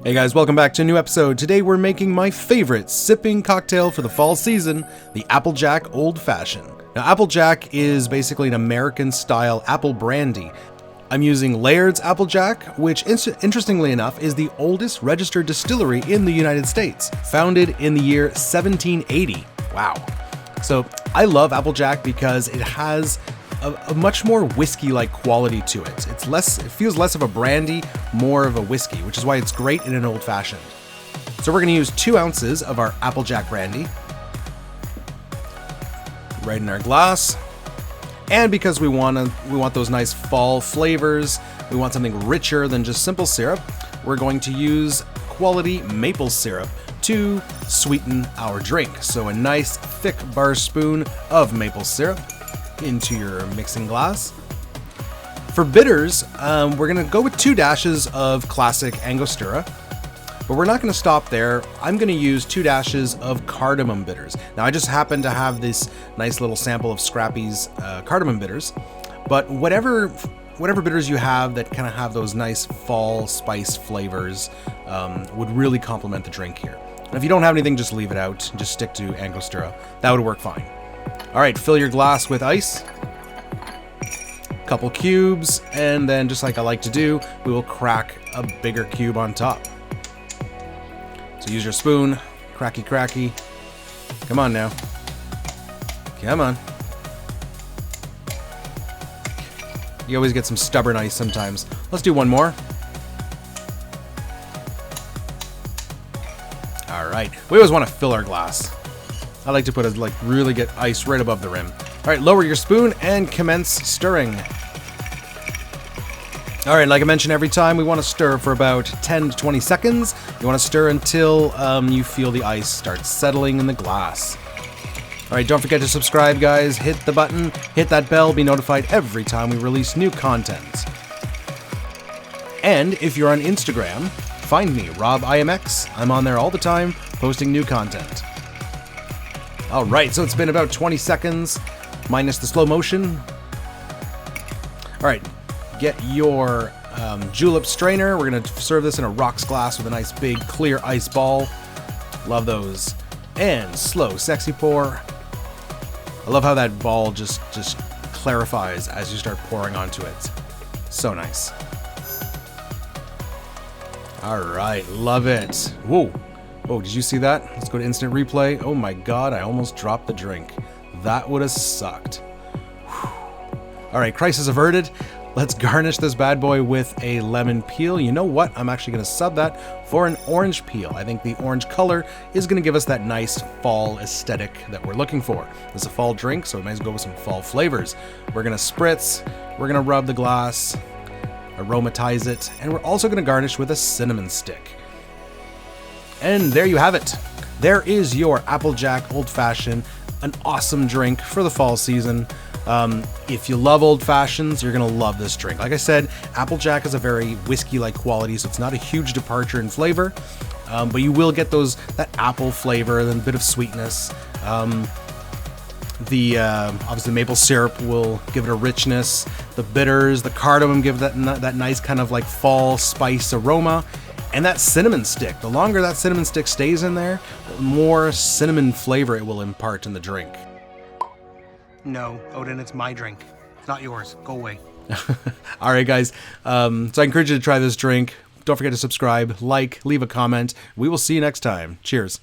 Hey guys, welcome back to a new episode. Today we're making my favorite sipping cocktail for the fall season, the Applejack Old Fashioned. Now Applejack is basically an American style apple brandy. I'm using Laird's Applejack, which interestingly enough is the oldest registered distillery in the United States, founded in the year 1780. Wow. So I love Applejack because it has a much more whiskey-like quality to it. It feels less of a brandy, more of a whiskey, which is why it's great in an old-fashioned. So we're going to use 2 ounces of our Applejack brandy right in our glass. And because we want those nice fall flavors, we want something richer than just simple syrup, we're going to use quality maple syrup to sweeten our drink. So a nice thick bar spoon of maple syrup into your mixing glass. For bitters, we're going to go with 2 dashes of classic Angostura, but we're not going to stop there. I'm going to use 2 dashes of cardamom bitters. Now I just happen to have this nice little sample of Scrappy's cardamom bitters, but whatever bitters you have that kind of have those nice fall spice flavors would really complement the drink here. And if you don't have anything, just leave it out. Just stick to Angostura. That would work fine. All right, fill your glass with ice, couple cubes, and then just like I like to do, we will crack a bigger cube on top. So use your spoon, cracky. Come on now. Come on. You always get some stubborn ice sometimes. Let's do one more. All right, we always want to fill our glass. I like to put really get ice right above the rim. All right, lower your spoon and commence stirring. All right, like I mentioned every time, we want to stir for about 10 to 20 seconds. You want to stir until you feel the ice start settling in the glass. All right, don't forget to subscribe, guys. Hit the button, hit that bell, be notified every time we release new content. And if you're on Instagram, find me, RobIMX. I'm on there all the time, posting new content. All right, so it's been about 20 seconds, minus the slow motion. All right, get your julep strainer. We're gonna serve this in a rocks glass with a nice big clear ice ball. Love those. And slow, sexy pour. I love how that ball just clarifies as you start pouring onto it. So nice. All right, love it. Whoa. Oh, did you see that? Let's go to instant replay. Oh my God, I almost dropped the drink. That would have sucked. Whew. All right, crisis averted. Let's garnish this bad boy with a lemon peel. You know what? I'm actually gonna sub that for an orange peel. I think the orange color is gonna give us that nice fall aesthetic that we're looking for. This is a fall drink, so we might as well go with some fall flavors. We're gonna spritz, we're gonna rub the glass, aromatize it, and we're also gonna garnish with a cinnamon stick. And there you have it. There is your Applejack Old Fashioned, an awesome drink for the fall season. If you love old fashions, you're gonna love this drink. Like I said, Applejack is a very whiskey-like quality, so it's not a huge departure in flavor, but you will get that apple flavor and a bit of sweetness. Obviously maple syrup will give it a richness. The bitters, the cardamom give that nice kind of like fall spice aroma. And that cinnamon stick, the longer that cinnamon stick stays in there, the more cinnamon flavor it will impart in the drink. No, Odin, it's my drink. It's not yours. Go away. All right, guys. So I encourage you to try this drink. Don't forget to subscribe, like, leave a comment. We will see you next time. Cheers.